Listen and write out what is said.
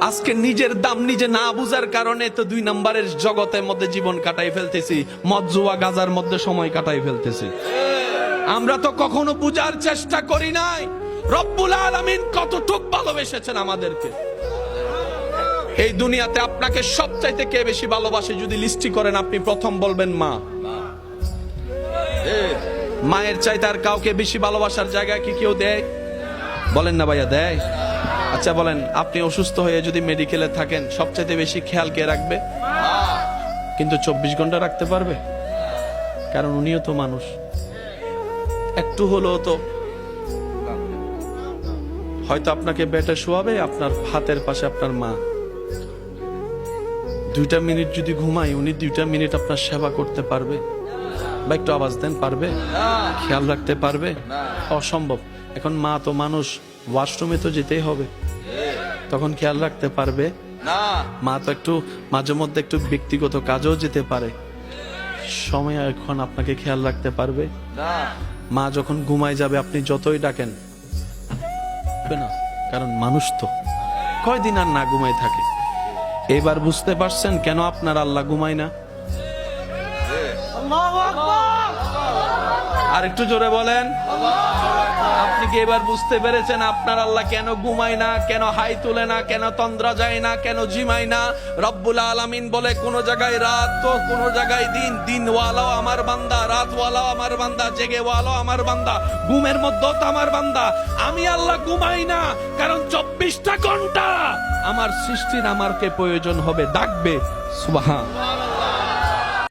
আজকে নিজের দাম নিজে না বুঝার কারণে তো 2 নম্বরের জগতের মধ্যে জীবন কাটাই ফেলতেছি, মদ জুয়া গাজার মধ্যে সময় কাটাই ফেলতেছি। আমরা তো কখনো বুঝার চেষ্টা করি নাই রব্বুল আলামিন কতটুক ভালোবেসেছেন আমাদেরকে। এই দুনিয়াতে আপনাকে সবচাইতে কে বেশি ভালোবাসে যদি লিস্টি করেন, আপনি প্রথম বলবেন মা। মায়ের চাইতে আর কাউকে বেশি ভালোবাসার জায়গা কি কেউ দেয়? বলেন না ভাইয়া, দেয়? আচ্ছা বলেন, আপনি অসুস্থ হয়ে যদি মেডিকেলে থাকেন, সবচাইতে বেশি খেয়াল কে রাখবে? কিন্তু 24 ঘন্টা রাখতে পারবে? কারণ উনিও তো মানুষ। একটু হলেও তো হয়তো আপনাকে বেটে শোয়াবে, আপনার হাতের পাশে আপনার মা। 2টা মিনিট যদি ঘুমাই, উনি 2টা মিনিট আপনার সেবা করতে পারবে? বা একটু আওয়াজ দেন, পারবে? খেয়াল রাখতে পারবে? অসম্ভব। এখন মা তো মানুষ, ওয়াশরুমে তো যেতেই হবে, তখন খেয়াল রাখতে পারবে না? মা তো একটু মাঝে মধ্যে একটু ব্যক্তিগত কাজেও যেতে পারে, সময় এখন আপনাকে খেয়াল রাখতে পারবে না? মা যখন ঘুমায় যাবে, আপনি যতই ডাকেন না, কারণ মানুষ তো কয়দিন আর না ঘুমাই থাকে। এবার বুঝতে পারছেন কেন আপনার আল্লাহ ঘুমায় না? আর একটু জোরে বলেন। আপনি কি এবার বুঝতে পেরেছেন আপনার আল্লাহ কেন ঘুমায় না, কেন হাই তুলে না, কেন তন্দ্রা যায় না, কেন জিমায় না? রব্বুল আলামিন বলে কোন জায়গায় রাত তো কোন জায়গায় দিন, দিনওয়ালাও আমার বান্দা, রাতওয়ালাও আমার বান্দা, জেগেওয়ালাও আমার বান্দা, ঘুমের মধ্যেও তো আমার বান্দা। আমি আল্লাহ ঘুমাই না, কারণ 24টা ঘন্টা আমার সৃষ্টির আমারকে প্রয়োজন হবে, ডাকবে। সুবহান।